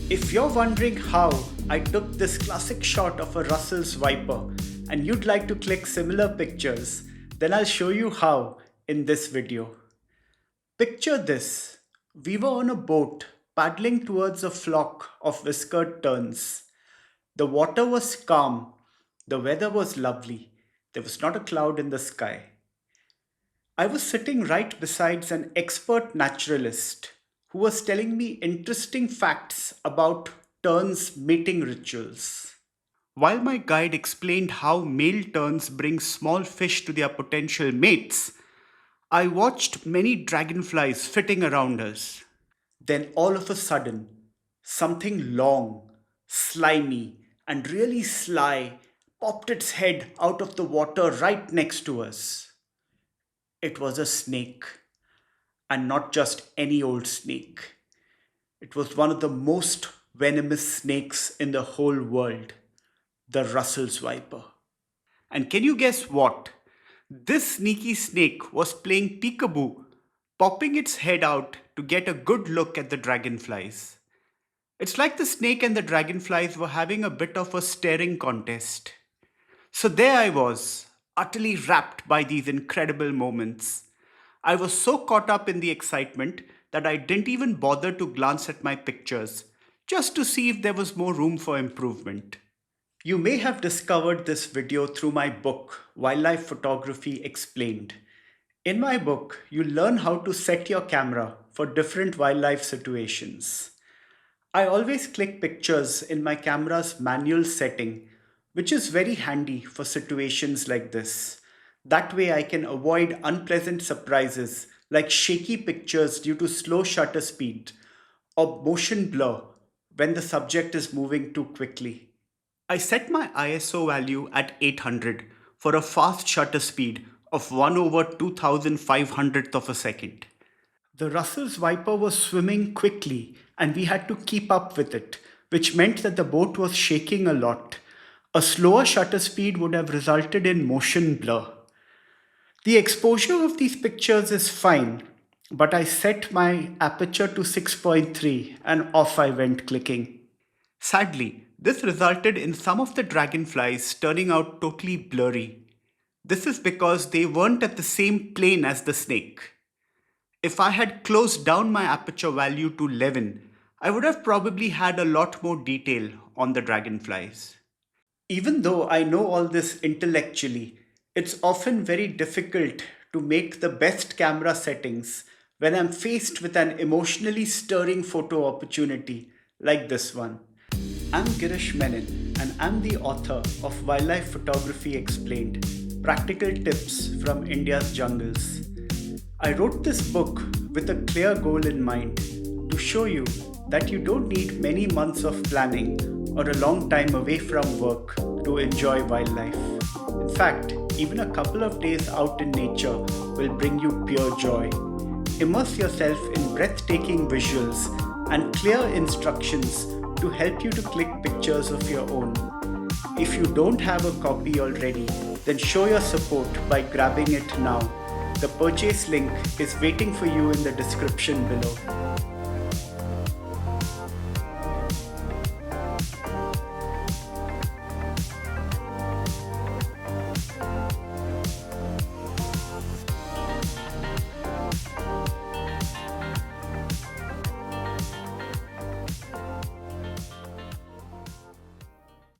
If you're wondering how I took this classic shot of a Russell's Viper and you'd like to click similar pictures, then I'll show you how in this video. Picture this. We were on a boat paddling towards a flock of whiskered terns. The water was calm, the weather was lovely, there was not a cloud in the sky. I was sitting right beside an expert naturalist who was telling me interesting facts about terns' mating rituals. While my guide explained how male terns bring small fish to their potential mates, I watched many dragonflies flitting around us. Then all of a sudden, something long, slimy, and really sly popped its head out of the water right next to us. It was a snake, and not just any old snake. It was one of the most venomous snakes in the whole world, the Russell's Viper. And can you guess what? This sneaky snake was playing peekaboo, popping its head out to get a good look at the dragonflies. It's like the snake and the dragonflies were having a bit of a staring contest. So there I was, utterly rapt by these incredible moments. I was so caught up in the excitement that I didn't even bother to glance at my pictures, just to see if there was more room for improvement. You may have discovered this video through my book, Wildlife Photography Explained. In my book, you learn how to set your camera for different wildlife situations. I always click pictures in my camera's manual setting, which is very handy for situations like this. That way I can avoid unpleasant surprises like shaky pictures due to slow shutter speed or motion blur when the subject is moving too quickly. I set my ISO value at 800 for a fast shutter speed of 1/2500th of a second. The Russell's Viper was swimming quickly and we had to keep up with it, which meant that the boat was shaking a lot. A slower shutter speed would have resulted in motion blur. The exposure of these pictures is fine, but I set my aperture to 6.3 and off I went clicking. Sadly, this resulted in some of the dragonflies turning out totally blurry. This is because they weren't at the same plane as the snake. If I had closed down my aperture value to 11, I would have probably had a lot more detail on the dragonflies. Even though I know all this intellectually, it's often very difficult to make the best camera settings when I'm faced with an emotionally stirring photo opportunity like this one. I'm Girish Menon and I'm the author of Wildlife Photography Explained, Practical Tips from India's Jungles. I wrote this book with a clear goal in mind to show you that you don't need many months of planning or a long time away from work to enjoy wildlife. In fact, even a couple of days out in nature will bring you pure joy. Immerse yourself in breathtaking visuals and clear instructions to help you to click pictures of your own. If you don't have a copy already, then show your support by grabbing it now. The purchase link is waiting for you in the description below.